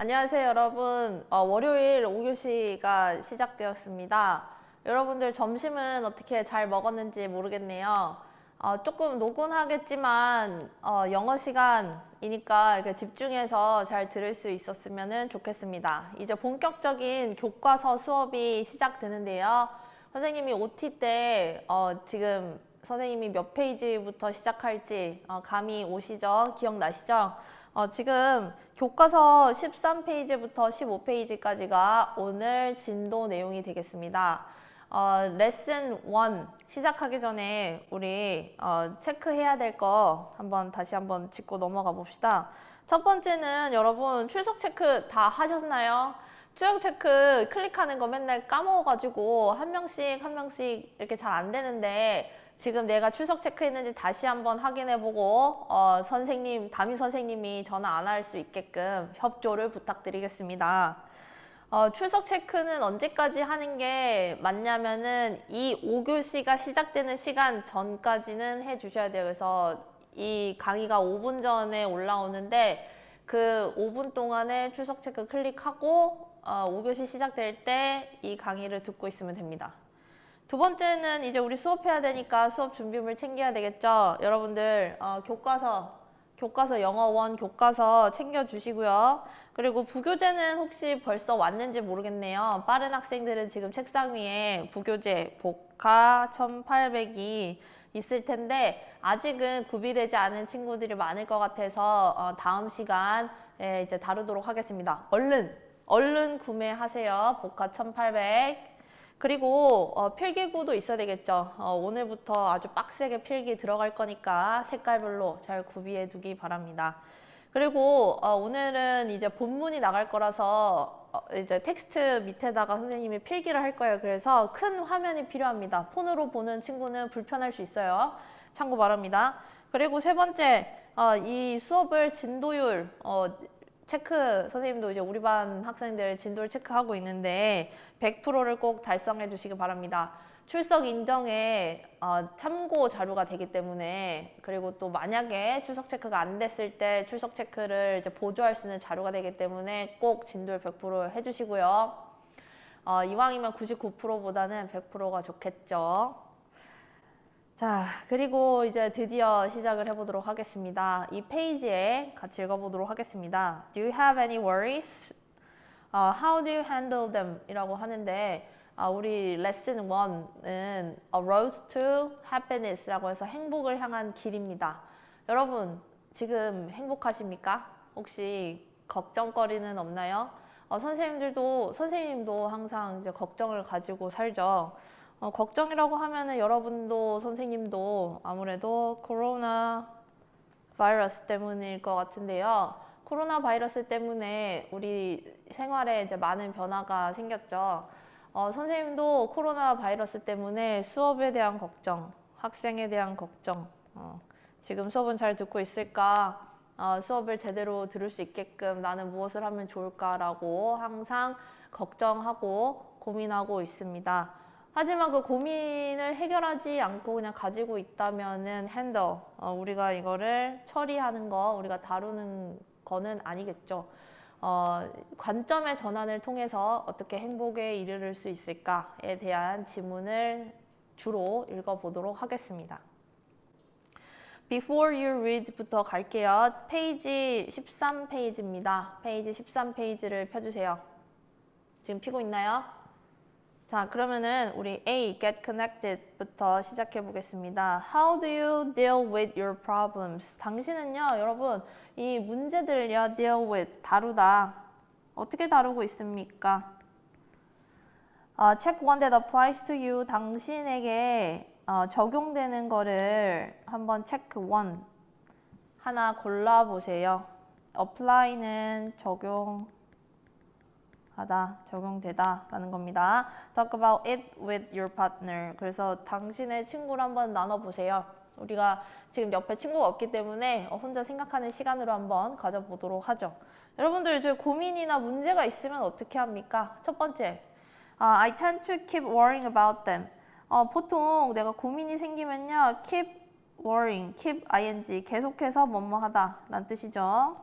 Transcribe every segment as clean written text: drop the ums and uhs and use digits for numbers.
안녕하세요, 여러분. 월요일 5교시가 시작되었습니다. 여러분들 점심은 어떻게 잘 먹었는지 모르겠네요. 조금 노곤하겠지만 영어 시간이니까 이렇게 집중해서 잘 들을 수 있었으면 좋겠습니다. 이제 본격적인 교과서 수업이 시작되는데요. 선생님이 OT 때 지금 선생님이 몇 페이지부터 시작할지 감이 오시죠? 기억나시죠? 지금 교과서 13페이지부터 15페이지까지가 오늘 진도 내용이 되겠습니다. 레슨 1 시작하기 전에 우리 체크해야 될 거 다시 한번 짚고 넘어가 봅시다. 첫 번째는 여러분 출석 체크 다 하셨나요? 출석 체크 클릭하는 거 맨날 까먹어가지고 한 명씩 이렇게 잘 안 되는데 지금 내가 출석 체크했는지 다시 한번 확인해보고 담임 선생님이 전화 안 할 수 있게끔 협조를 부탁드리겠습니다. 출석 체크는 언제까지 하는 게 맞냐면은 이 5교시가 시작되는 시간 전까지는 해주셔야 돼요. 그래서 이 강의가 5분 전에 올라오는데 그 5분 동안에 출석 체크 클릭하고 5교시 시작될 때 이 강의를 듣고 있으면 됩니다. 두 번째는 이제 우리 수업해야 되니까 수업 준비물 챙겨야 되겠죠. 여러분들 교과서 영어 1 교과서 챙겨주시고요. 그리고 부교재는 혹시 벌써 왔는지 모르겠네요. 빠른 학생들은 지금 책상 위에 부교재 복화 1800이 있을 텐데 아직은 구비되지 않은 친구들이 많을 것 같아서 다음 시간에 이제 다루도록 하겠습니다. 얼른 구매하세요. 복화 1800. 그리고 필기구도 있어야 되겠죠. 오늘부터 아주 빡세게 필기 들어갈 거니까 색깔별로 잘 구비해 두기 바랍니다. 그리고 오늘은 이제 본문이 나갈 거라서 이제 텍스트 밑에다가 선생님이 필기를 할 거예요. 그래서 큰 화면이 필요합니다. 폰으로 보는 친구는 불편할 수 있어요. 참고 바랍니다. 그리고 세 번째, 이 수업을 진도율 선생님도 이제 우리 반 학생들 진도를 체크하고 있는데 100%를 꼭 달성해 주시기 바랍니다. 출석 인정에 참고 자료가 되기 때문에 그리고 또 만약에 출석 체크가 안 됐을 때 출석 체크를 이제 보조할 수 있는 자료가 되기 때문에 꼭 진도율 100% 해주시고요. 이왕이면 99%보다는 100%가 좋겠죠. 자, 그리고 이제 드디어 시작을 해보도록 하겠습니다. 이 페이지에 같이 읽어보도록 하겠습니다. Do you have any worries? How do you handle them? 이라고 하는데 우리 레슨 1은 A Road to Happiness 라고 해서 행복을 향한 길입니다. 여러분, 지금 행복하십니까? 혹시 걱정거리는 없나요? 선생님도 항상 이제 걱정을 가지고 살죠. 걱정이라고 하면은 여러분도 선생님도 아무래도 코로나 바이러스 때문일 것 같은데요. 코로나 바이러스 때문에 우리 생활에 이제 많은 변화가 생겼죠. 선생님도 코로나 바이러스 때문에 수업에 대한 걱정, 학생에 대한 걱정, 지금 수업은 잘 듣고 있을까? 수업을 제대로 들을 수 있게끔 나는 무엇을 하면 좋을까라고 항상 걱정하고 고민하고 있습니다. 하지만 그 고민을 해결하지 않고 그냥 가지고 있다면은 우리가 이거를 처리하는 거, 우리가 다루는 거는 아니겠죠. 관점의 전환을 통해서 어떻게 행복에 이르를 수 있을까에 대한 지문을 주로 읽어보도록 하겠습니다. Before you read부터 갈게요. 페이지 13페이지입니다. 페이지 13페이지를 펴주세요. 지금 피고 있나요? 자, 그러면은 우리 A, get connected부터 시작해 보겠습니다. How do you deal with your problems? 당신은요, 여러분, 이 문제들을요, deal with, 다루다. 어떻게 다루고 있습니까? Check one that applies to you. 당신에게 적용되는 거를 한번 check one 하나 골라보세요. apply는 적용되다 라는 겁니다. Talk about it with your partner. 그래서 당신의 친구를 한번 나눠보세요. 우리가 지금 옆에 친구가 없기 때문에 혼자 생각하는 시간으로 한번 가져보도록 하죠. 여러분들 저 고민이나 문제가 있으면 어떻게 합니까? 첫 번째, I tend to keep worrying about them. 보통 내가 고민이 생기면요, keep worrying, keep ing, 계속해서 뭐뭐 하다 라는 뜻이죠.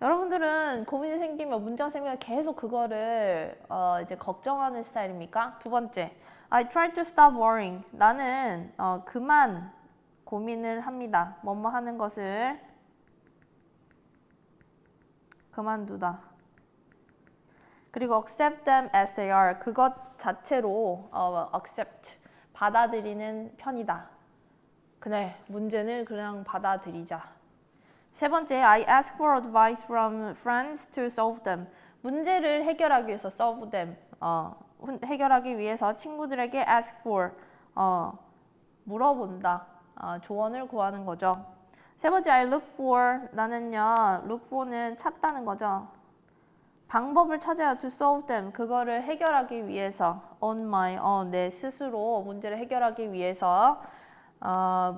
여러분들은 고민이 생기면 문제가 생기면 계속 그거를 이제 걱정하는 스타일입니까? 두 번째, I try to stop worrying. 나는 그만 고민을 합니다. 뭐뭐 하는 것을 그만두다. 그리고 accept them as they are. 그것 자체로 accept, 받아들이는 편이다. 그래, 문제는 그냥 받아들이자. 세 번째, I ask for advice from friends to solve them. 문제를 해결하기 위해서 solve them. 해결하기 위해서 친구들에게 ask for, 물어본다. 조언을 구하는 거죠. 세 번째, I look for. 나는요, look for는 찾다는 거죠. 방법을 찾아요. to solve them. 그거를 해결하기 위해서 on my own. 내 스스로 문제를 해결하기 위해서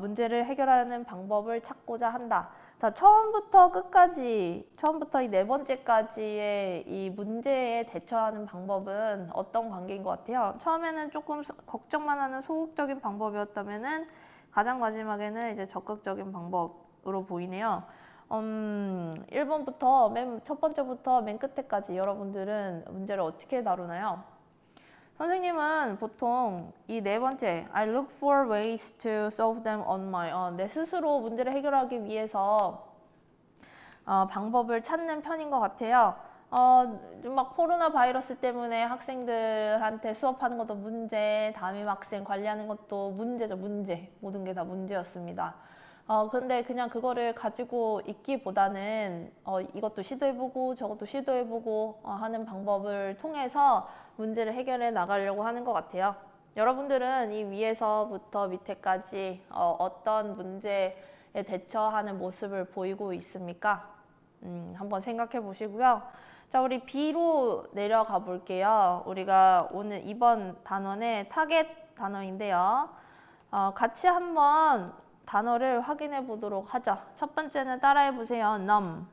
문제를 해결하는 방법을 찾고자 한다. 자, 처음부터 끝까지, 처음부터 이 네 번째까지의 이 문제에 대처하는 방법은 어떤 관계인 것 같아요? 처음에는 조금 걱정만 하는 소극적인 방법이었다면은 가장 마지막에는 이제 적극적인 방법으로 보이네요. 1번부터 맨 첫 번째부터 맨 끝에까지 여러분들은 문제를 어떻게 다루나요? 선생님은 보통 이 네 번째 I look for ways to solve them on my own. 내 스스로 문제를 해결하기 위해서 방법을 찾는 편인 것 같아요. 막 코로나 바이러스 때문에 학생들한테 수업하는 것도 문제, 담임 학생 관리하는 것도 문제죠, 문제. 모든 게 다 문제였습니다. 그런데 그냥 그거를 가지고 있기보다는 이것도 시도해보고 저것도 시도해보고 하는 방법을 통해서 문제를 해결해 나가려고 하는 것 같아요. 여러분들은 이 위에서부터 밑에까지 어떤 문제에 대처하는 모습을 보이고 있습니까? 한번 생각해 보시고요. 자, 우리 B로 내려가 볼게요. 우리가 오늘 이번 단원의 타겟 단어인데요. 같이 한번 단어를 확인해 보도록 하죠. 첫 번째는 따라해 보세요. numb.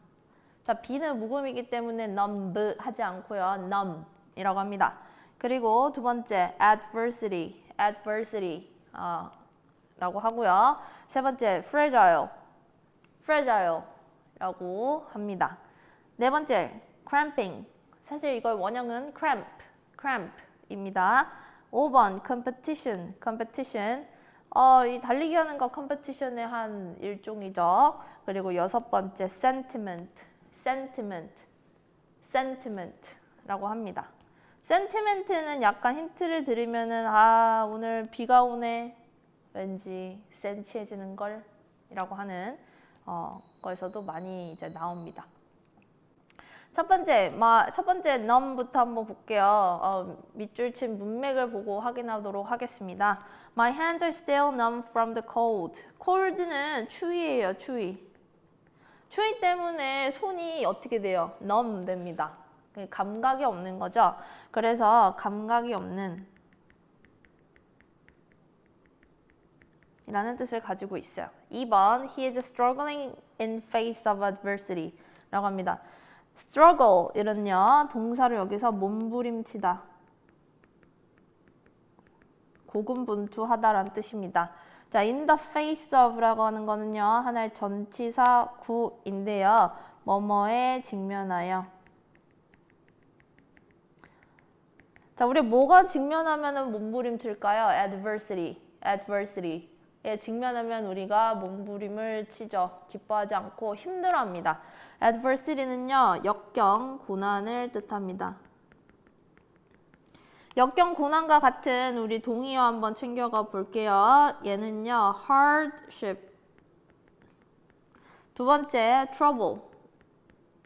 자, B는 묵음이기 때문에 numb 하지 않고요. numb 이라고 합니다. 그리고 두 번째 adversity. adversity 라고 하고요. 세 번째 fragile. fragile 라고 합니다. 네 번째 cramping. 사실 이거 원형은 cramp입니다. 5번 competition. competition. 이 달리기 하는 거 컴페티션의 한 일종이죠. 그리고 여섯 번째 sentiment 라고 합니다. sentiment는 약간 힌트를 드리면은 오늘 비가 오네 왠지 센치해지는 걸 이라고 하는 거에서도 많이 이제 나옵니다. 첫 번째 numb부터 한번 볼게요. 밑줄 친 문맥을 보고 확인하도록 하겠습니다. My hands are still numb from the cold. cold는 추위예요, 추위. 추위 때문에 손이 어떻게 돼요? numb 됩니다. 감각이 없는 거죠. 그래서 감각이 없는 이라는 뜻을 가지고 있어요. 2번 He is struggling in face of adversity 라고 합니다. struggle 이는요 동사를 여기서 몸부림치다, 고군분투하다라는 뜻입니다. 자, in the face of라고 하는 거는요 하나의 전치사 구인데요. 뭐뭐에 직면하여. 자, 우리 뭐가 직면하면은 몸부림칠까요? adversity에 직면하면 우리가 몸부림을 치죠. 기뻐하지 않고 힘들어합니다. adversity는요 역경, 고난을 뜻합니다. 역경, 고난과 같은 우리 동의어 한번 챙겨가 볼게요. 얘는요 hardship. 두 번째 trouble.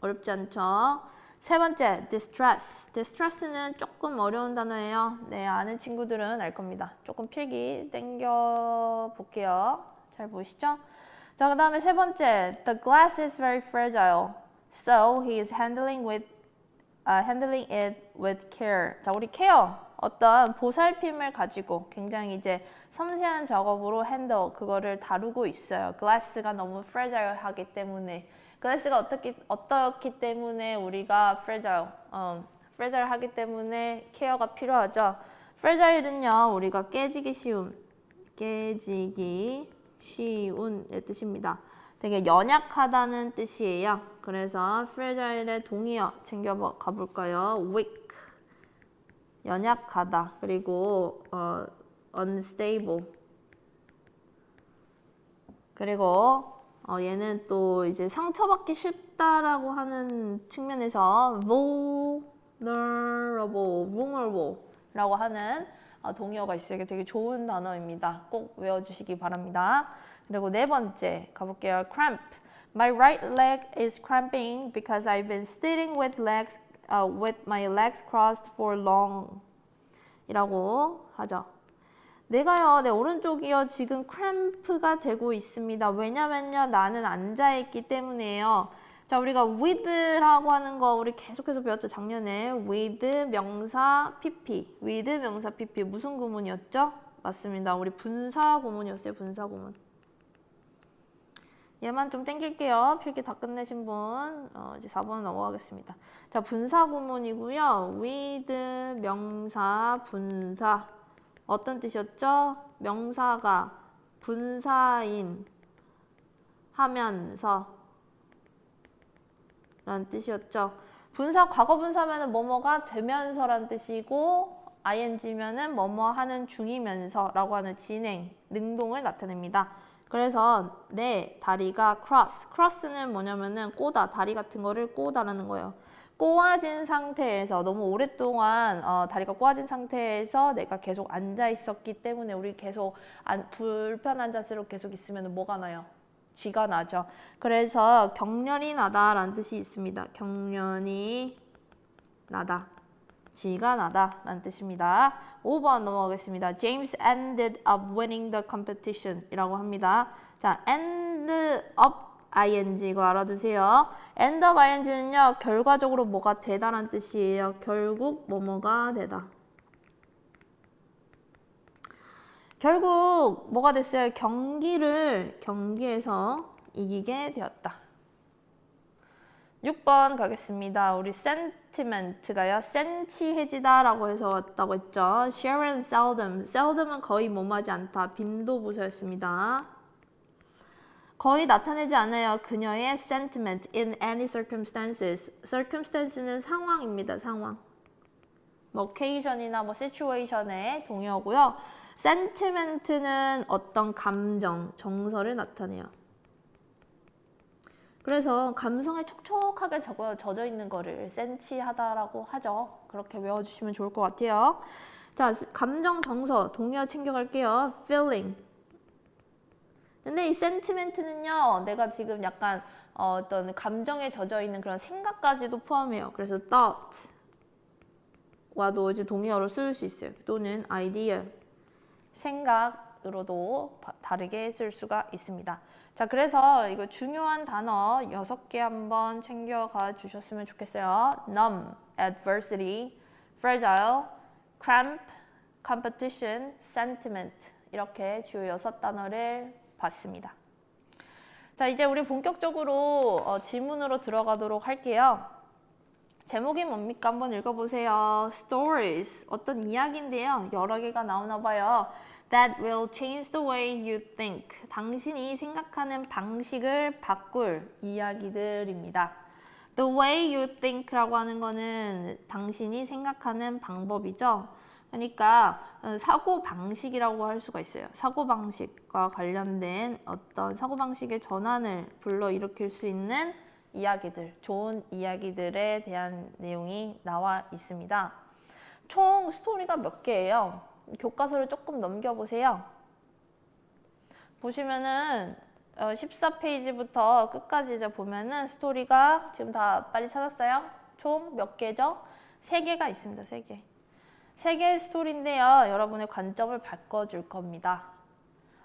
어렵지 않죠? 세 번째 distress. distress는 조금 어려운 단어예요. 네, 아는 친구들은 알 겁니다. 조금 필기 땡겨 볼게요. 잘 보이시죠? 자, 그 다음에 세 번째 the glass is very fragile, so he is handling it with care. 자, 우리 care 어떤 보살핌을 가지고 굉장히 이제 섬세한 작업으로 handle 그거를 다루고 있어요. glass가 너무 fragile하기 때문에. glass가 어떻기 때문에 우리가 fragile하기 때문에 케어가 필요하죠. fragile은요 우리가 깨지기 쉬운의 뜻입니다. 되게 연약하다는 뜻이에요. 그래서 fragile의 동의어 챙겨 가볼까요? weak, 연약하다. 그리고 unstable. 그리고 얘는 또 이제 상처받기 쉽다라고 하는 측면에서 vulnerable라고 하는 동의어가 있어요. 이게 되게 좋은 단어입니다. 꼭 외워주시기 바랍니다. 그리고 네 번째 가볼게요. cramp. My right leg is cramping because I've been sitting with my legs crossed for long. 이라고 하죠. 내가요, 내 오른쪽이요, 지금 크램프가 되고 있습니다. 왜냐면요, 나는 앉아있기 때문에요. 자, 우리가 with라고 하는 거 우리 계속해서 배웠죠, 작년에. with 명사 pp. with 명사 pp. 무슨 구문이었죠? 맞습니다. 우리 분사 구문이었어요, 분사 구문. 얘만 좀 땡길게요. 필기 다 끝내신 분. 이제 4번 넘어가겠습니다. 자, 분사 구문이고요. with 명사 분사. 어떤 뜻이었죠? 명사가 분사인 하면서 라는 뜻이었죠. 분사 과거 분사면은 뭐뭐가 되면서란 뜻이고 ing면은 뭐뭐 하는 중이면서 라고 하는 진행, 능동을 나타냅니다. 그래서 내 다리가 cross는 뭐냐면은 꼬다, 다리 같은 거를 꼬다라는 거예요. 꼬아진 상태에서 너무 오랫동안 다리가 꼬아진 상태에서 내가 계속 앉아 있었기 때문에 우리 계속 불편한 자세로 계속 있으면 뭐가 나요? 쥐가 나죠. 그래서 경련이 나다라는 뜻이 있습니다. 경련이 나다. 쥐가 나다 라는 뜻입니다. 5번 넘어가겠습니다. James ended up winning the competition 이라고 합니다. 자, end up ing 이거 알아두세요. end up ing는요, 결과적으로 뭐가 되다라는 뜻이에요. 결국 뭐뭐가 되다. 결국 뭐가 됐어요? 경기에서 이기게 되었다. 6번 가겠습니다. 우리 sentiment가요. 센치해지다라고 해서 왔다고 했죠. Sharon seldom은 거의 뭐뭐하지 않다. 빈도부사였습니다. 거의 나타내지 않아요. 그녀의 sentiment in any circumstances. circumstance는 상황입니다. 상황. 뭐 occasion이나 뭐 situation의 동의어고요. sentiment는 어떤 감정, 정서를 나타내요. 그래서 감성에 촉촉하게 젖어 있는 거를 센치하다라고 하죠. 그렇게 외워주시면 좋을 것 같아요. 자, 감정, 정서, 동의어 챙겨갈게요. feeling. 근데 이 sentiment는요, 내가 지금 약간 어떤 감정에 젖어 있는 그런 생각까지도 포함해요. 그래서 thought와도 이제 동의어로 쓸 수 있어요. 또는 idea. 생각으로도 다르게 쓸 수가 있습니다. 자, 그래서 이거 중요한 단어 6개 한번 챙겨가 주셨으면 좋겠어요. numb, adversity, fragile, cramp, competition, sentiment 이렇게 주요 6단어를 봤습니다. 자, 이제 우리 본격적으로 질문으로 들어가도록 할게요. 제목이 뭡니까? 한번 읽어보세요. Stories, 어떤 이야기인데요. 여러 개가 나오나 봐요. That will change the way you think. 당신이 생각하는 방식을 바꿀 이야기들입니다. The way you think라고 하는 거는 당신이 생각하는 방법이죠. 그러니까 사고방식이라고 할 수가 있어요. 사고방식과 관련된 어떤 사고방식의 전환을 불러일으킬 수 있는 이야기들, 좋은 이야기들에 대한 내용이 나와 있습니다. 총 스토리가 몇 개예요? 교과서를 조금 넘겨보세요. 보시면은 14페이지부터 끝까지 이제 보면은 스토리가 지금 다 빨리 찾았어요? 총 몇 개죠? 3개가 있습니다. 3개. 3개의 스토리인데요. 여러분의 관점을 바꿔줄 겁니다.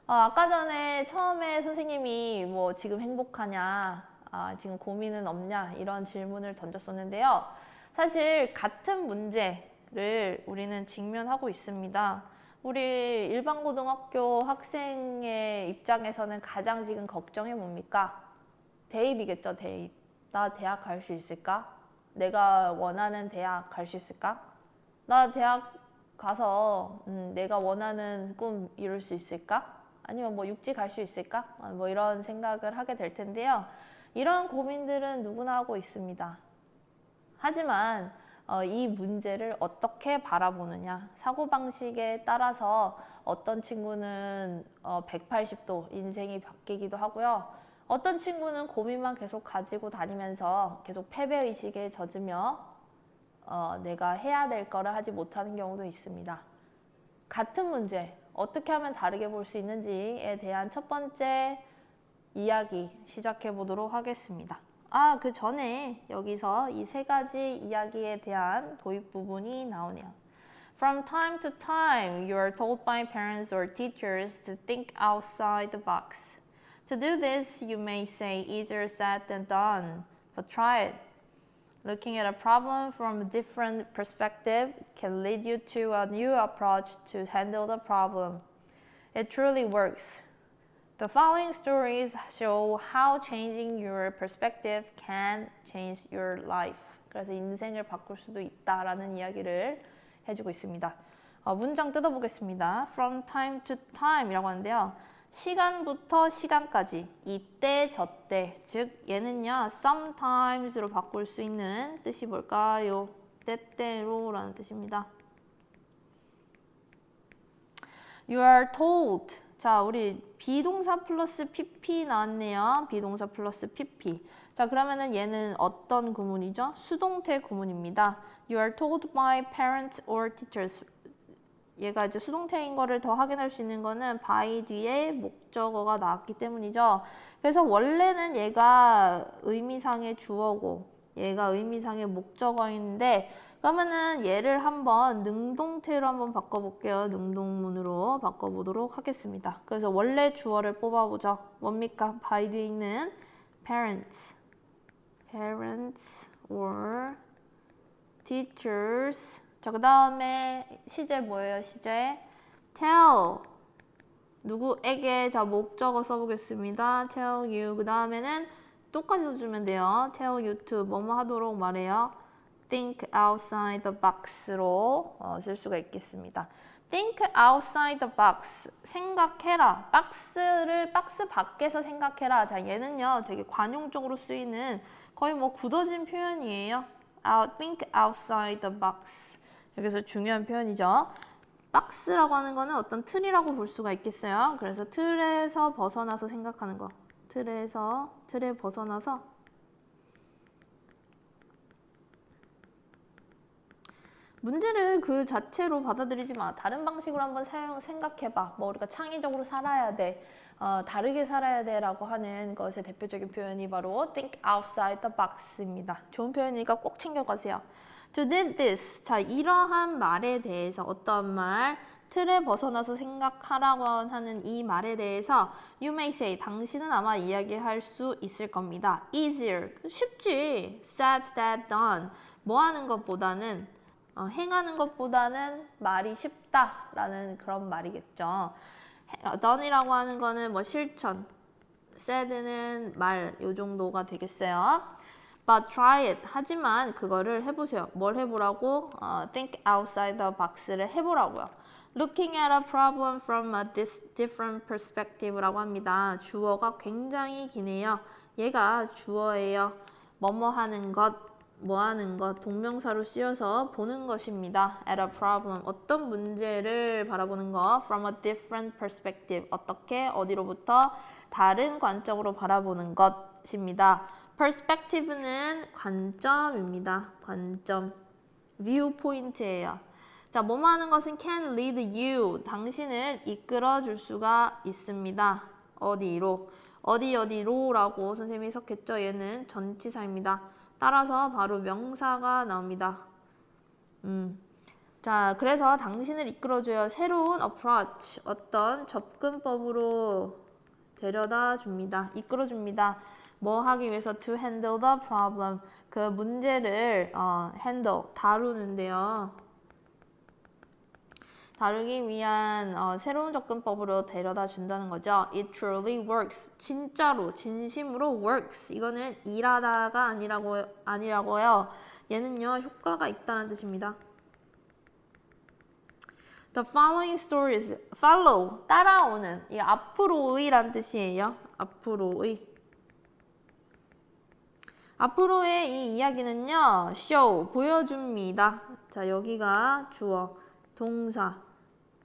아까 전에 처음에 선생님이 뭐 지금 행복하냐, 지금 고민은 없냐 이런 질문을 던졌었는데요. 사실 같은 문제를 우리는 직면하고 있습니다. 우리 일반 고등학교 학생의 입장에서는 가장 지금 걱정이 뭡니까? 대입이겠죠, 대입. 나 대학 갈 수 있을까? 내가 원하는 대학 갈 수 있을까? 나 대학 가서 내가 원하는 꿈 이룰 수 있을까? 아니면 뭐 육지 갈 수 있을까? 뭐 이런 생각을 하게 될 텐데요. 이런 고민들은 누구나 하고 있습니다. 하지만 이 문제를 어떻게 바라보느냐, 사고방식에 따라서 어떤 친구는 180도 인생이 바뀌기도 하고요. 어떤 친구는 고민만 계속 가지고 다니면서 계속 패배의식에 젖으며 내가 해야 될 거를 하지 못하는 경우도 있습니다. 같은 문제, 어떻게 하면 다르게 볼 수 있는지에 대한 첫 번째 이야기 시작해 보도록 하겠습니다. 그 전에 여기서 이 세 가지 이야기에 대한 도입 부분이 나오네요. From time to time, you are told by parents or teachers to think outside the box. To do this, you may say easier said than done, but try it. Looking at a problem from a different perspective can lead you to a new approach to handle the problem. It truly works. The following stories show how changing your perspective can change your life. 그래서 인생을 바꿀 수도 있다라는 이야기를 해주고 있습니다. 문장 뜯어보겠습니다. From time to time이라고 하는데요. 시간부터 시간까지, 이때 저때, 즉 얘는요 sometimes로 바꿀 수 있는 뜻이 뭘까요? 때때로라는 뜻입니다. You are told. 자, 우리 비동사 플러스 pp 나왔네요. 비동사 플러스 pp. 자, 그러면은 얘는 어떤 구문이죠? 수동태 구문입니다. You are told by parents or teachers. 얘가 이제 수동태인 거를 더 확인할 수 있는 거는 by 뒤에 목적어가 나왔기 때문이죠. 그래서 원래는 얘가 의미상의 주어고 얘가 의미상의 목적어인데 그러면은 얘를 한번 능동태로 한번 바꿔볼게요. 능동문으로 바꿔보도록 하겠습니다. 그래서 원래 주어를 뽑아보죠. 뭡니까? by 뒤에 있는 parents or teachers. 자, 그 다음에 시제 뭐예요? 시제 tell 누구에게. 자, 목적어 써보겠습니다. tell you. 그 다음에는 똑같이 써주면 돼요. tell you to 뭐뭐 하도록 말해요. think outside the box로 쓸 수가 있겠습니다. think outside the box. 생각해라. 박스 밖에서 생각해라. 자, 얘는요 되게 관용적으로 쓰이는 거의 뭐 굳어진 표현이에요. think outside the box. 여기서 중요한 표현이죠. 박스라고 하는 거는 어떤 틀이라고 볼 수가 있겠어요. 그래서 틀에서 벗어나서 생각하는 거. 틀에 벗어나서 문제를 그 자체로 받아들이지 마. 다른 방식으로 한번 생각해봐. 뭐 우리가 창의적으로 살아야 돼. 다르게 살아야 돼 라고 하는 것의 대표적인 표현이 바로 think outside the box입니다. 좋은 표현이니까 꼭 챙겨가세요. To do this. 자, 이러한 말에 대해서 어떤 말? 틀에 벗어나서 생각하라고 하는 이 말에 대해서 you may say. 당신은 아마 이야기할 수 있을 겁니다. Easier. 쉽지. Said than done. 뭐 하는 것보다는 행하는 것보다는 말이 쉽다라는 그런 말이겠죠. done이라고 하는 거는 뭐 실천. said는 말. 요 정도가 되겠어요. But try it. 하지만 그거를 해보세요. 뭘 해보라고? Think outside the box를 해보라고요. Looking at a problem from a different perspective라고 합니다. 주어가 굉장히 기네요. 얘가 주어예요. 뭐뭐 하는 것, 뭐 하는 것, 동명사로 쓰여서 보는 것입니다. At a problem. 어떤 문제를 바라보는 것. From a different perspective. 어떻게, 어디로부터 다른 관점으로 바라보는 것입니다. perspective는 관점입니다. 관점. viewpoint예요. 자, 뭐뭐 하는 것은 can lead you. 당신을 이끌어 줄 수가 있습니다. 어디로? 어디로라고 선생님이 해석했죠. 얘는 전치사입니다. 따라서 바로 명사가 나옵니다. 자, 그래서 당신을 이끌어줘요. 새로운 approach, 어떤 접근법으로 데려다 줍니다. 이끌어줍니다. 뭐 하기 위해서? To handle the problem. 그 문제를 handle, 다루는데요. 다루기 위한 새로운 접근법으로 데려다 준다는 거죠. It truly works. 진짜로, 진심으로 works. 이거는 일하다가 아니라고요. 얘는요, 효과가 있다는 뜻입니다. The following stories, follow, 따라오는. 이 앞으로의란 뜻이에요. 앞으로의. 앞으로의 이 이야기는요, show, 보여줍니다. 자, 여기가 주어, 동사,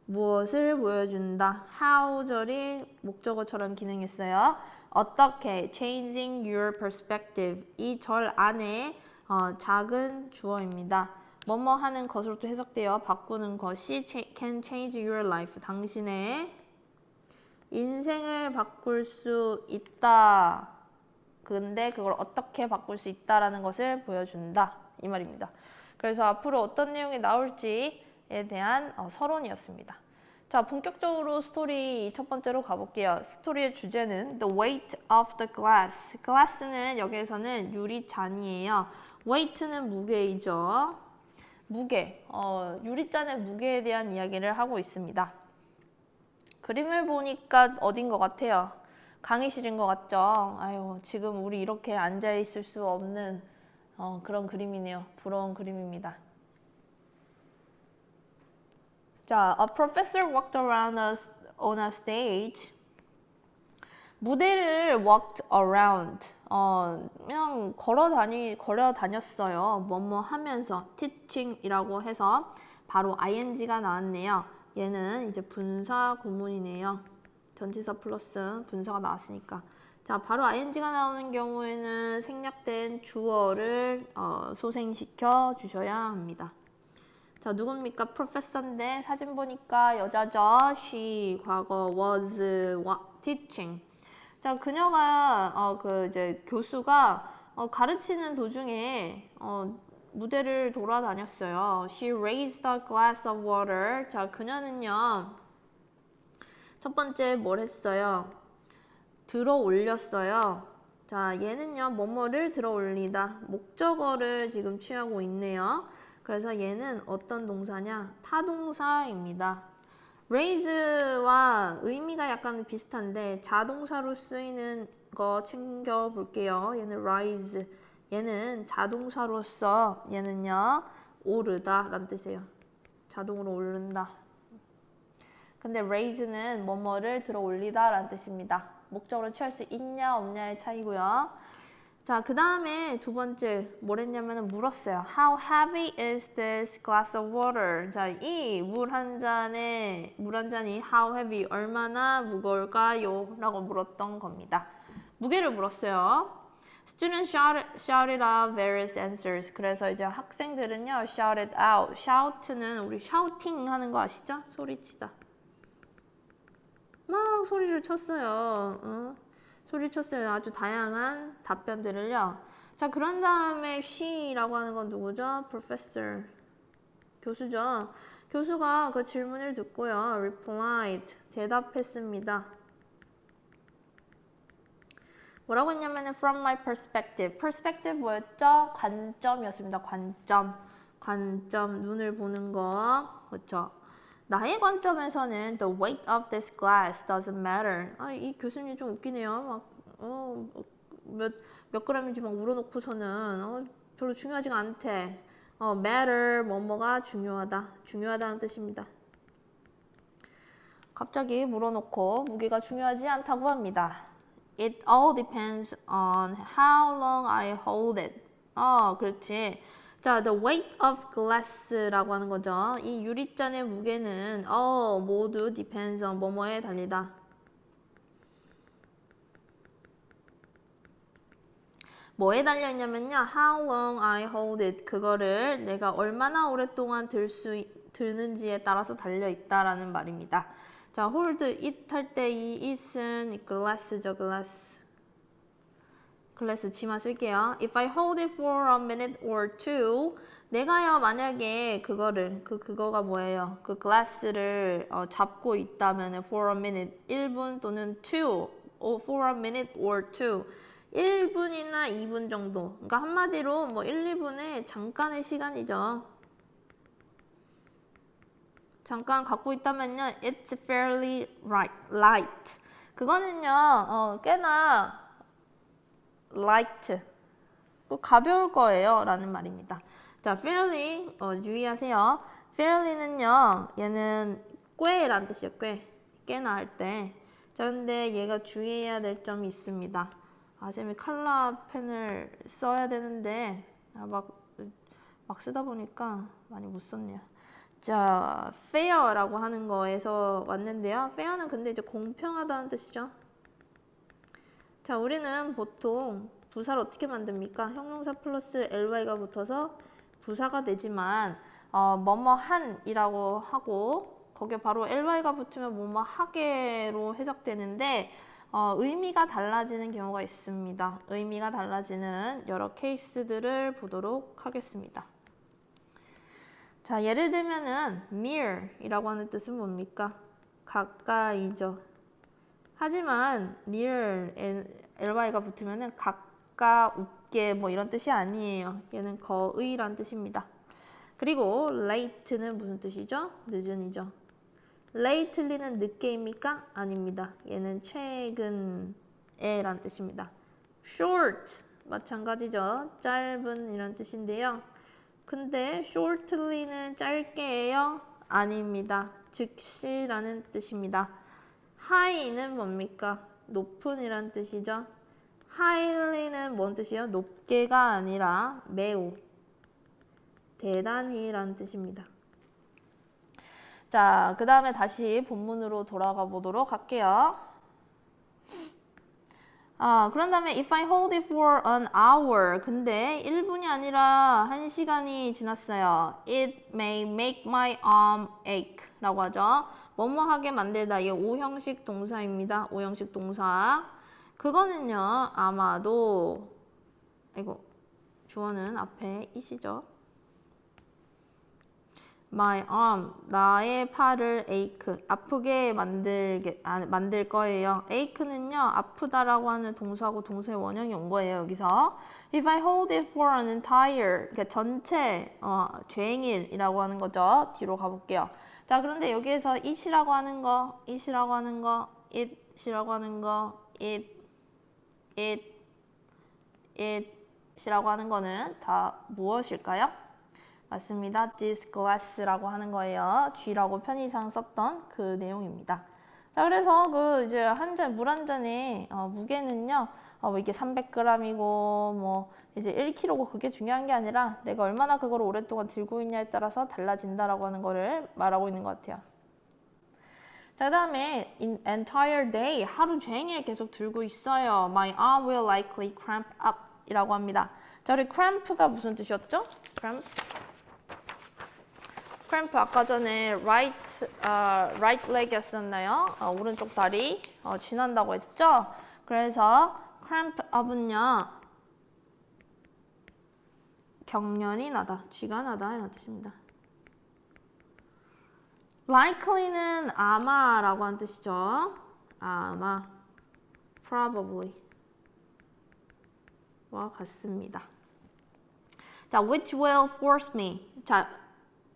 무엇을 보여준다. how 절이 목적어처럼 기능했어요. 어떻게, changing your perspective. 이 절 안에 작은 주어입니다. 뭐뭐 하는 것으로도 해석돼요. 바꾸는 것이 can change your life. 당신의 인생을 바꿀 수 있다. 근데 그걸 어떻게 바꿀 수 있다라는 것을 보여준다. 이 말입니다. 그래서 앞으로 어떤 내용이 나올지에 대한 서론이었습니다. 자, 본격적으로 스토리 첫 번째로 가볼게요. 스토리의 주제는 The Weight of the Glass. glass는 여기에서는 유리잔이에요. weight는 무게이죠. 무게, 유리잔의 무게에 대한 이야기를 하고 있습니다. 그림을 보니까 어딘 것 같아요? 강의실인 것 같죠? 아유, 지금 우리 이렇게 앉아있을 수 없는 그런 그림이네요. 부러운 그림입니다. 자, a professor walked around on a stage. 무대를 walked around. 그냥 걸어 다녔어요. 뭐뭐 하면서. teaching이라고 해서 바로 ing가 나왔네요. 얘는 이제 분사 구문이네요. 전치사 플러스 분사가 나왔으니까. 자, 바로 ing가 나오는 경우에는 생략된 주어를 소생시켜 주셔야 합니다. 자, 누굽니까? 프로페서인데 사진 보니까 여자죠. she 과거 was teaching. 자, 그녀가 이제 교수가 가르치는 도중에 무대를 돌아다녔어요. She raised a glass of water. 자, 그녀는요. 첫 번째 뭘 했어요? 들어 올렸어요. 자, 얘는요. 뭐뭐를 들어 올리다. 목적어를 지금 취하고 있네요. 그래서 얘는 어떤 동사냐? 타동사입니다. raise와 의미가 약간 비슷한데 자동사로 쓰이는 거 챙겨볼게요. 얘는 rise. 얘는 자동사로서 얘는요. 오르다 라는 뜻이에요. 자동으로 오른다. 근데 raise는 뭐뭐를 들어 올리다 라는 뜻입니다. 목적으로 취할 수 있냐 없냐의 차이고요. 자, 그 다음에 두 번째 뭘 했냐면 물었어요. How heavy is this glass of water? 자, 이 물 한 잔이 how heavy, 얼마나 무거울까요? 라고 물었던 겁니다. 무게를 물었어요. Students shouted out various answers. 그래서 이제 학생들은요, shouted out. shout는 우리 shouting 하는 거 아시죠? 소리치다. 막 소리를 쳤어요. 소리쳤어요. 아주 다양한 답변들을요. 자, 그런 다음에 she라고 하는 건 누구죠? professor. 교수죠. 교수가 그 질문을 듣고요. replied. 대답했습니다. 뭐라고 했냐면 from my perspective. perspective 뭐였죠? 관점이었습니다. 관점. 눈을 보는 거. 그렇죠? 나의 관점에서는 the weight of this glass doesn't matter. 이 교수님 좀 웃기네요. 몇 그램인지 막 물어놓고서는 별로 중요하지가 않대. matter 뭐뭐가 중요하다는 뜻입니다. 갑자기 물어놓고 무게가 중요하지 않다고 합니다. It all depends on how long I hold it. 그렇지. 자, the weight of glass라고 하는 거죠. 이 유리잔의 무게는 모두 depends on 뭐뭐에 달리다. 뭐에 달려있냐면요. How long I hold it. 그거를 내가 얼마나 오랫동안 드는지에 따라서 달려있다라는 말입니다. 자, hold it 할 때 이 it은 glass죠, glass. 글래스 지마 쓸게요. If I hold it for a minute or two, 내가요 만약에 그거가 뭐예요? 그 글라스를 잡고 있다면 for a minute, 1분 또는 2, for a minute or two, 1분이나 2분 정도. 그러니까 한마디로 뭐 1, 2분의 잠깐의 시간이죠. 잠깐 갖고 있다면요, it's fairly light. 그거는요, 꽤나 light, 가벼울 거예요 라는 말입니다. 자, fairly 유의하세요. fairly는요 얘는 꽤라는 뜻이에요. 꽤나 할 때. 자, 근데 얘가 주의해야 될 점이 있습니다. 쌤이 칼라 펜을 써야 되는데 막 쓰다 보니까 많이 못 썼네요. 자, fair라고 하는 거에서 왔는데요. fair는 근데 이제 공평하다는 뜻이죠. 자, 우리는 보통 부사를 어떻게 만듭니까? 형용사 플러스 ly가 붙어서 부사가 되지만 뭐뭐한이라고 하고 거기에 바로 ly가 붙으면 뭐뭐 하게로 해석되는데 의미가 달라지는 경우가 있습니다. 의미가 달라지는 여러 케이스들을 보도록 하겠습니다. 자, 예를 들면은 near이라고 하는 뜻은 뭡니까? 가까이죠. 하지만 near ly가 붙으면은 가까우게 뭐 이런 뜻이 아니에요. 얘는 거의란 뜻입니다. 그리고 late는 무슨 뜻이죠? 늦은이죠. lately는 늦게입니까? 아닙니다. 얘는 최근에란 뜻입니다. short 마찬가지죠. 짧은 이란 뜻인데요. 근데 shortly는 짧게예요? 아닙니다. 즉시라는 뜻입니다. high는 뭡니까? 높은 이란 뜻이죠. highly는 뭔 뜻이에요? 높게가 아니라 매우, 대단히 라는 뜻입니다. 자, 그 다음에 다시 본문으로 돌아가 보도록 할게요. 그런 다음에 if I hold it for an hour. 근데 1분이 아니라 1시간이 지났어요. It may make my arm ache 라고 하죠. 뭐뭐 하게 만들다. 이게 오형식 동사입니다. 오형식 동사. 그거는요, 아마도, 주어는 앞에 it이죠. My arm, 나의 팔을 ache, 아프게 만들 거예요. ache는요, 아프다라고 하는 동사하고 동사의 원형이 온 거예요, 여기서. If I hold it for an entire, 그러니까 전체, 종일이라고 하는 거죠. 뒤로 가볼게요. 자, 그런데 여기에서 it이라고 하는 거, it이라고 하는 거, it이라고 하는 거, it이라고 하는 거는 다 무엇일까요? 맞습니다. This glass라고 하는 거예요. G라고 편의상 썼던 그 내용입니다. 자, 그래서 이제 물 한 잔의 무게는요, 이게 300g이고 뭐 이제 1kg고 그게 중요한 게 아니라 내가 얼마나 그걸 오랫동안 들고 있냐에 따라서 달라진다라고 하는 거를 말하고 있는 것 같아요. 자, 그 다음에 in entire day, 하루 종일 계속 들고 있어요. My arm will likely cramp up 이라고 합니다. 자, 우리 cramp가 무슨 뜻이었죠? cramp 아까 전에 right leg이었었나요? 오른쪽 다리 쥐난다고 했죠? 그래서 cramp up은요, 경련이 나다, 쥐가 나다 이런 뜻입니다. likely는 아마라고 하는 뜻이죠. 아마, probably 와 같습니다. 자, which will force me. 자,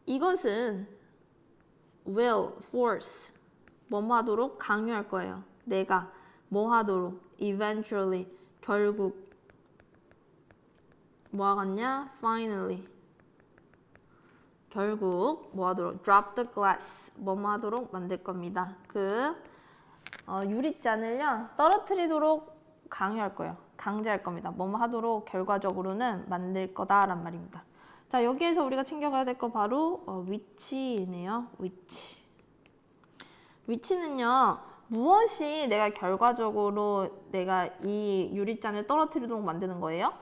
이것은 will, force, 뭐뭐 하도록 강요할 거예요. 내가 뭐 하도록, eventually, 결국, 뭐 하겠냐, finally, 결국 뭐 하도록, drop the glass, 뭐뭐 하도록 만들 겁니다. 유리잔을요, 떨어뜨리도록 강요할 거예요. 강제할 겁니다. 뭐뭐 하도록 결과적으로는 만들 거다란 말입니다. 자, 여기에서 우리가 챙겨가야 될 거 바로 which이네요. which는요, 무엇이 내가 결과적으로 내가 이 유리잔을 떨어뜨리도록 만드는 거예요?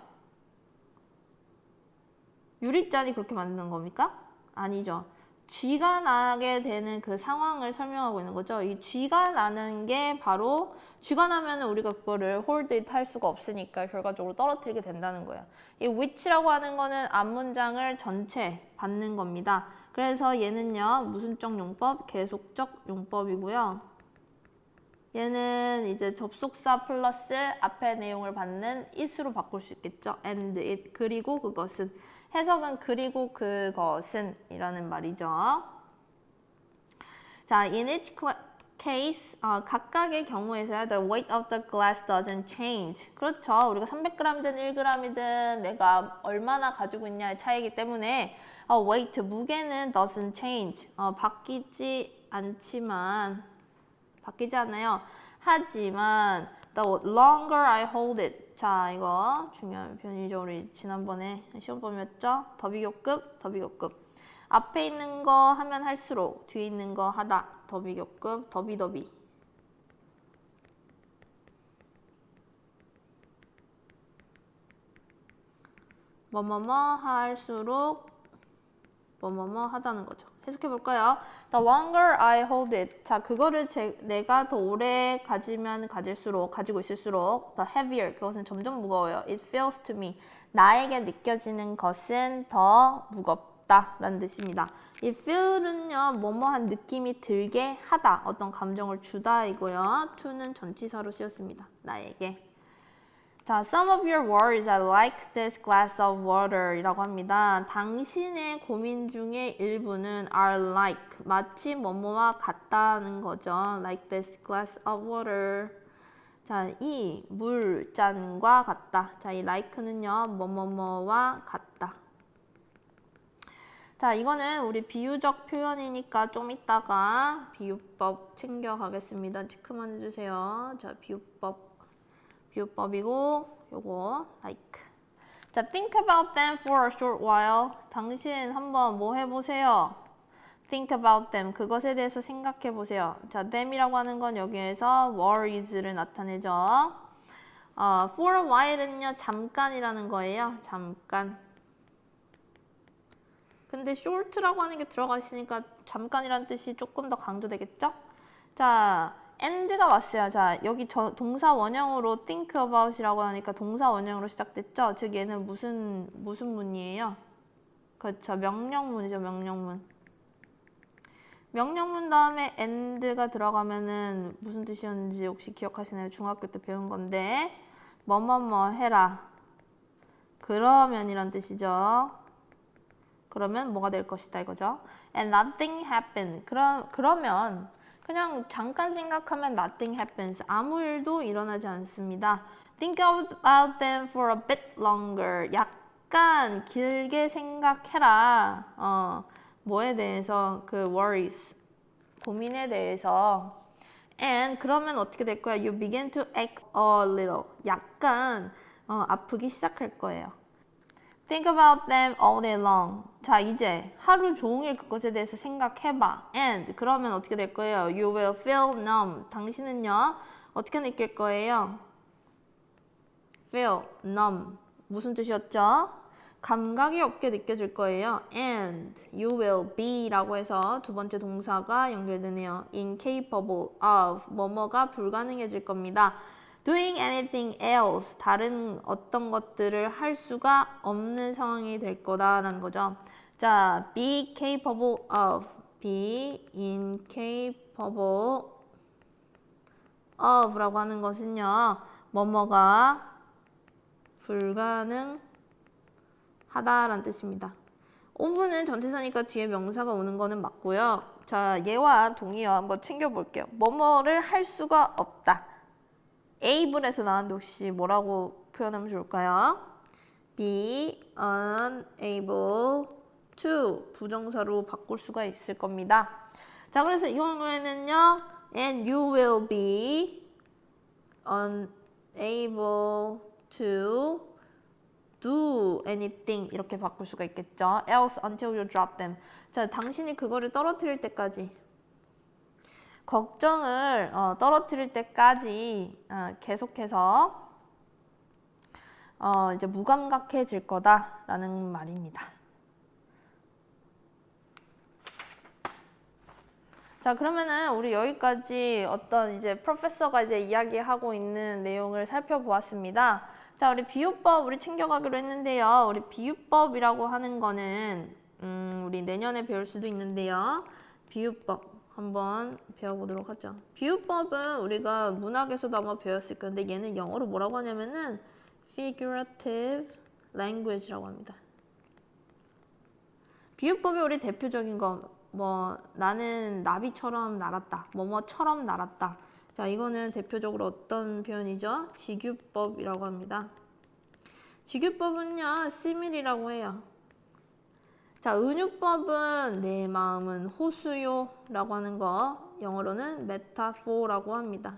유리잔이 그렇게 만드는 겁니까? 아니죠. 쥐가 나게 되는 그 상황을 설명하고 있는 거죠. 이 쥐가 나는 게 바로, 쥐가 나면은 우리가 그거를 hold it 할 수가 없으니까 결과적으로 떨어뜨리게 된다는 거예요. 이 which라고 하는 거는 앞문장을 전체 받는 겁니다. 그래서 얘는요, 무슨적 용법? 계속적 용법이고요. 얘는 이제 접속사 플러스 앞에 내용을 받는 it으로 바꿀 수 있겠죠. and it, 그리고 그것은. 해석은 그리고 그것은 이라는 말이죠. 자, in each case, 각각의 경우에서요, the weight of the glass doesn't change. 그렇죠. 우리가 300g이든 1g이든 내가 얼마나 가지고 있냐의 차이기 때문에 weight, 무게는 doesn't change. 바뀌지 않아요. 하지만 The longer I hold it. 자, 이거 중요한 표현이죠. 우리 지난번에 시험 보면였죠? 더비교급, 더비교급. 앞에 있는 거 하면 할수록 뒤에 있는 거 하다. 더비교급, 더비더비. 뭐뭐뭐 할수록 뭐뭐뭐 하다는 거죠. 해석해 볼까요? The longer I hold it. 자, 그거를 내가 더 오래 가지고 있을수록 the heavier. 그것은 점점 무거워요. It feels to me. 나에게 느껴지는 것은 더 무겁다라는 뜻입니다. 이 feel은요, 뭐뭐한 느낌이 들게 하다. 어떤 감정을 주다 이고요. to는 전치사로 쓰였습니다. 나에게. 자, some of your worries are like this glass of water 이라고 합니다. 당신의 고민 중에 일부는 are like, 마치 뭐뭐와 같다는 거죠. Like this glass of water. 자, 이 물잔과 같다. 자, 이 like는요, 뭐뭐뭐와 같다. 자, 이거는 우리 비유적 표현이니까 좀 이따가 비유법 챙겨가겠습니다. 체크만 해주세요. 자, 비유법이고 요거 like. 자, think about them for a short while. 당신 한번 뭐 해보세요? think about them. 그것에 대해서 생각해 보세요. 자, them이라고 하는 건 여기에서 worries를 나타내죠. for a while은요, 잠깐이라는 거예요. 잠깐. 근데 short라고 하는 게 들어가 있으니까 잠깐이라는 뜻이 조금 더 강조되겠죠? 자, and가 왔어요. 자, 여기 동사 원형으로 think about이라고 하니까 동사 원형으로 시작됐죠? 즉 얘는 무슨 문이에요? 그렇죠. 명령문이죠. 명령문. 명령문 다음에 and가 들어가면은 무슨 뜻이었는지 혹시 기억하시나요? 중학교 때 배운 건데 뭐뭐뭐 해라. 그러면이란 뜻이죠. 그러면 뭐가 될 것이다 이거죠. And nothing happened. 그러면 그냥 잠깐 생각하면 nothing happens. 아무 일도 일어나지 않습니다. Think about them for a bit longer. 약간 길게 생각해라. 뭐에 대해서? 그 worries. 고민에 대해서. And 그러면 어떻게 될 거야? You begin to ache a little. 약간 아프기 시작할 거예요. Think about them all day long. 자, 이제 하루 종일 그것에 대해서 생각해봐. And 그러면 어떻게 될 거예요? You will feel numb. 당신은요, 어떻게 느낄 거예요? Feel numb. 무슨 뜻이었죠? 감각이 없게 느껴질 거예요. And you will be 라고 해서 두 번째 동사가 연결되네요. Incapable of. 뭐뭐가 불가능해질 겁니다. Doing anything else, 다른 어떤 것들을 할 수가 없는 상황이 될 거다라는 거죠. 자, be capable of, be incapable of 라고 하는 것은요, 뭐뭐가 불가능하다라는 뜻입니다. of는 전치사니까 뒤에 명사가 오는 거는 맞고요. 자, 얘와 동의어 한번 챙겨볼게요. 뭐뭐를 할 수가 없다. able에서 나왔는데 혹시 뭐라고 표현하면 좋을까요? be unable to 부정사로 바꿀 수가 있을 겁니다. 자, 그래서 이 경우에는요, and you will be unable to do anything 이렇게 바꿀 수가 있겠죠. else until you drop them. 자, 당신이 그거를 떨어뜨릴 때까지 걱정을 떨어뜨릴 때까지 계속해서 이제 무감각해질 거다라는 말입니다. 자, 그러면은 우리 여기까지 어떤 이제 프로페서가 이제 이야기하고 있는 내용을 살펴보았습니다. 자, 우리 비유법 우리 챙겨가기로 했는데요. 우리 비유법이라고 하는 거는 우리 내년에 배울 수도 있는데요. 비유법 한번 배워보도록 하죠. 비유법은 우리가 문학에서도 아마 배웠을 건데 얘는 영어로 뭐라고 하냐면은 figurative language라고 합니다. 비유법이 우리 대표적인 거 뭐 나는 나비처럼 날았다. 뭐뭐처럼 날았다. 자, 이거는 대표적으로 어떤 표현이죠? 직유법이라고 합니다. 직유법은요, simile이라고 해요. 자, 은유법은 내 마음은 호수요라고 하는 거 영어로는 metaphor라고 합니다.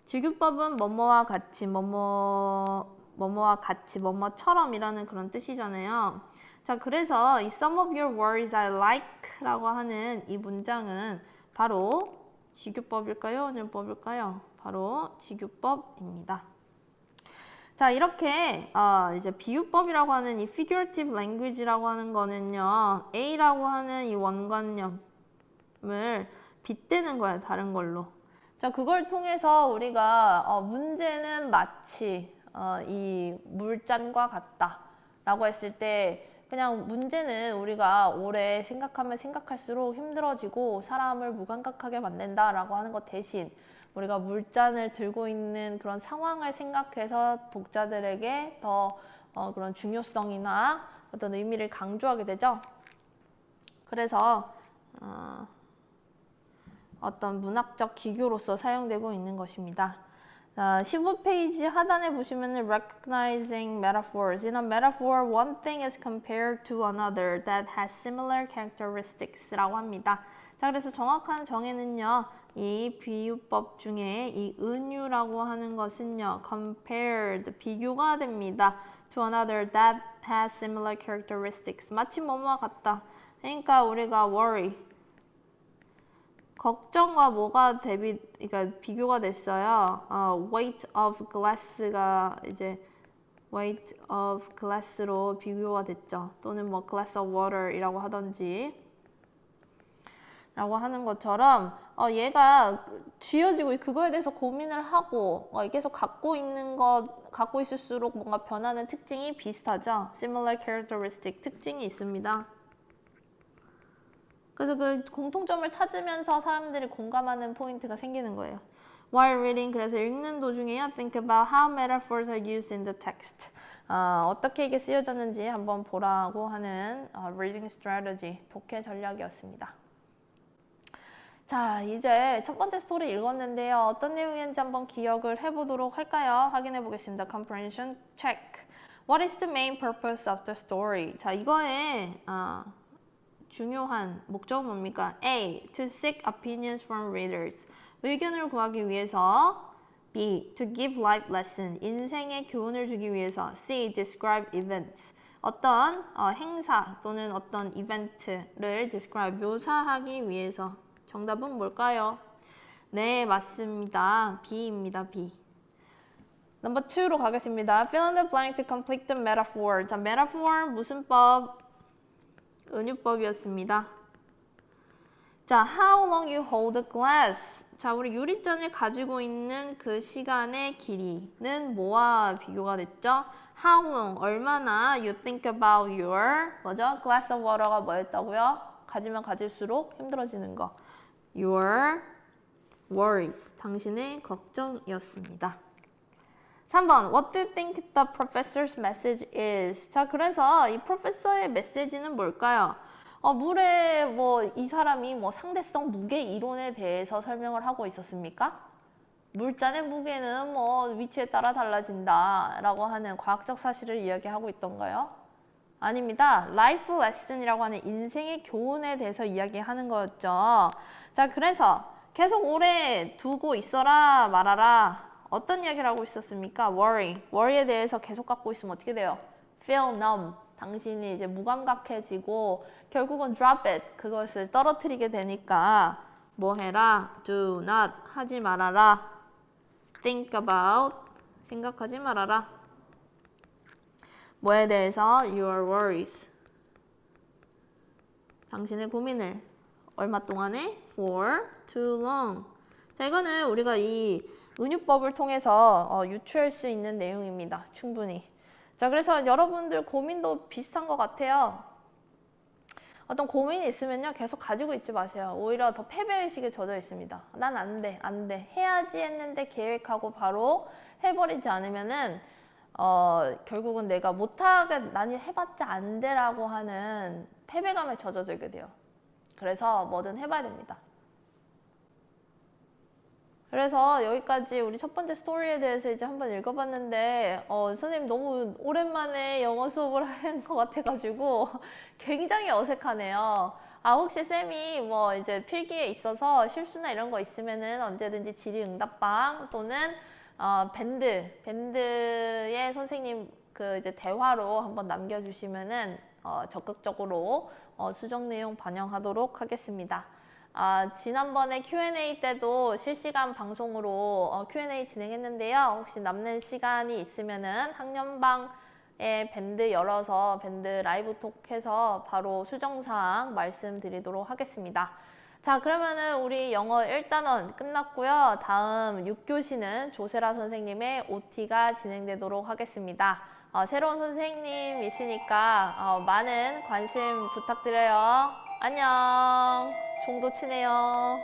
직유법은 뭐뭐와 같이, 뭐뭐와 같이, 뭐뭐처럼이라는 그런 뜻이잖아요. 자, 그래서 이 Some of your words I like 라고 하는 이 문장은 바로 직유법일까요? 은유법일까요? 바로 직유법입니다. 자, 이렇게 이제 비유법이라고 하는 이 figurative language라고 하는 거는요. A라고 하는 이 원관념을 빗대는 거예요. 다른 걸로. 자, 그걸 통해서 우리가 문제는 마치 이 물잔과 같다 라고 했을 때 그냥 문제는 우리가 오래 생각하면 생각할수록 힘들어지고 사람을 무감각하게 만든다 라고 하는 것 대신 우리가 물잔을 들고 있는 그런 상황을 생각해서 독자들에게 더 그런 중요성이나 어떤 의미를 강조하게 되죠. 그래서 어떤 문학적 기교로서 사용되고 있는 것입니다. 15페이지 하단에 보시면 recognizing metaphors. In a metaphor, one thing is compared to another that has similar characteristics 라고 합니다. 자, 그래서 정확한 정의는요. 이 비유법 중에 이 은유라고 하는 것은요. compared, 비교가 됩니다. to another that has similar characteristics. 마치 뭐뭐와 같다. 그러니까 우리가 worry, 걱정과 뭐가 그러니까 비교가 됐어요. weight of glass가 이제 weight of glass로 비교가 됐죠. 또는 뭐 glass of water이라고 하던지 라고 하는 것처럼 얘가 쥐어지고 그거에 대해서 고민을 하고 계속 갖고 있을수록 뭔가 변하는 특징이 비슷하죠. similar characteristic 특징이 있습니다. 그래서 그 공통점을 찾으면서 사람들이 공감하는 포인트가 생기는 거예요. While reading, 그래서 읽는 도중에요. Think about how metaphors are used in the text. 어떻게 이게 쓰여졌는지 한번 보라고 하는 reading strategy, 독해 전략이었습니다. 자, 이제 첫 번째 스토리 읽었는데요. 어떤 내용인지 한번 기억을 해보도록 할까요? 확인해 보겠습니다. Comprehension check. What is the main purpose of the story? 자, 이거의 중요한 목적은 뭡니까? A. To seek opinions from readers. 의견을 구하기 위해서. B. To give life lesson. 인생의 교훈을 주기 위해서. C. Describe events. 어떤 행사 또는 어떤 이벤트를 describe, 묘사하기 위해서. 정답은 뭘까요? 네, 맞습니다. B입니다. B. 넘버 2로 가겠습니다. Fill in the blank to complete the metaphor. 자, metaphor 무슨 법? 은유법이었습니다. 자, how long you hold the glass. 자, 우리 유리잔을 가지고 있는 그 시간의 길이는 뭐와 비교가 됐죠? How long, 얼마나 you think about your, 뭐죠? glass of water가 뭐였다고요? 가지면 가질수록 힘들어지는 거. Your worries, 당신의 걱정이었습니다. 3번, What do you think the professor's message is? 자, 그래서 이 프로페서의 메시지는 뭘까요? 물에 이 사람이 상대성 무게 이론에 대해서 설명을 하고 있었습니까? 물잔의 무게는 위치에 따라 달라진다 라고 하는 과학적 사실을 이야기하고 있던가요? 아닙니다. Life lesson이라고 하는 인생의 교훈에 대해서 이야기하는 거였죠. 자, 그래서 계속 오래 두고 있어라 말아라. 어떤 이야기를 하고 있었습니까? worry에 대해서 계속 갖고 있으면 어떻게 돼요? feel numb. 당신이 이제 무감각해지고 결국은 drop it. 그것을 떨어뜨리게 되니까 뭐 해라? do not. 하지 말아라. think about. 생각하지 말아라. 뭐에 대해서? your worries. 당신의 고민을. 얼마 동안에? for too long. 자, 이거는 우리가 이 은유법을 통해서 유추할 수 있는 내용입니다. 충분히. 자, 그래서 여러분들 고민도 비슷한 것 같아요. 어떤 고민이 있으면요. 계속 가지고 있지 마세요. 오히려 더 패배의식에 젖어 있습니다. 난 안 돼, 안 돼. 해야지 했는데 계획하고 바로 해버리지 않으면은 결국은 내가 못하게, 나는 해봤자 안 돼라고 하는 패배감에 젖어들게 돼요. 그래서 뭐든 해봐야 됩니다. 그래서 여기까지 우리 첫 번째 스토리에 대해서 이제 한번 읽어봤는데 선생님 너무 오랜만에 영어 수업을 하는 것 같아가지고 굉장히 어색하네요. 혹시 쌤이 뭐 이제 필기에 있어서 실수나 이런 거 있으면은 언제든지 질의응답방 또는 밴드의 선생님 그 이제 대화로 한번 남겨주시면은 적극적으로 수정 내용 반영하도록 하겠습니다. 지난번에 Q&A 때도 실시간 방송으로 Q&A 진행했는데요. 혹시 남는 시간이 있으면은 학년방에 밴드 열어서 밴드 라이브 톡해서 바로 수정사항 말씀드리도록 하겠습니다. 자, 그러면은 우리 영어 1단원 끝났고요. 다음 6교시는 조세라 선생님의 OT가 진행되도록 하겠습니다. 새로운 선생님이시니까 많은 관심 부탁드려요. 안녕. 종도 치네요.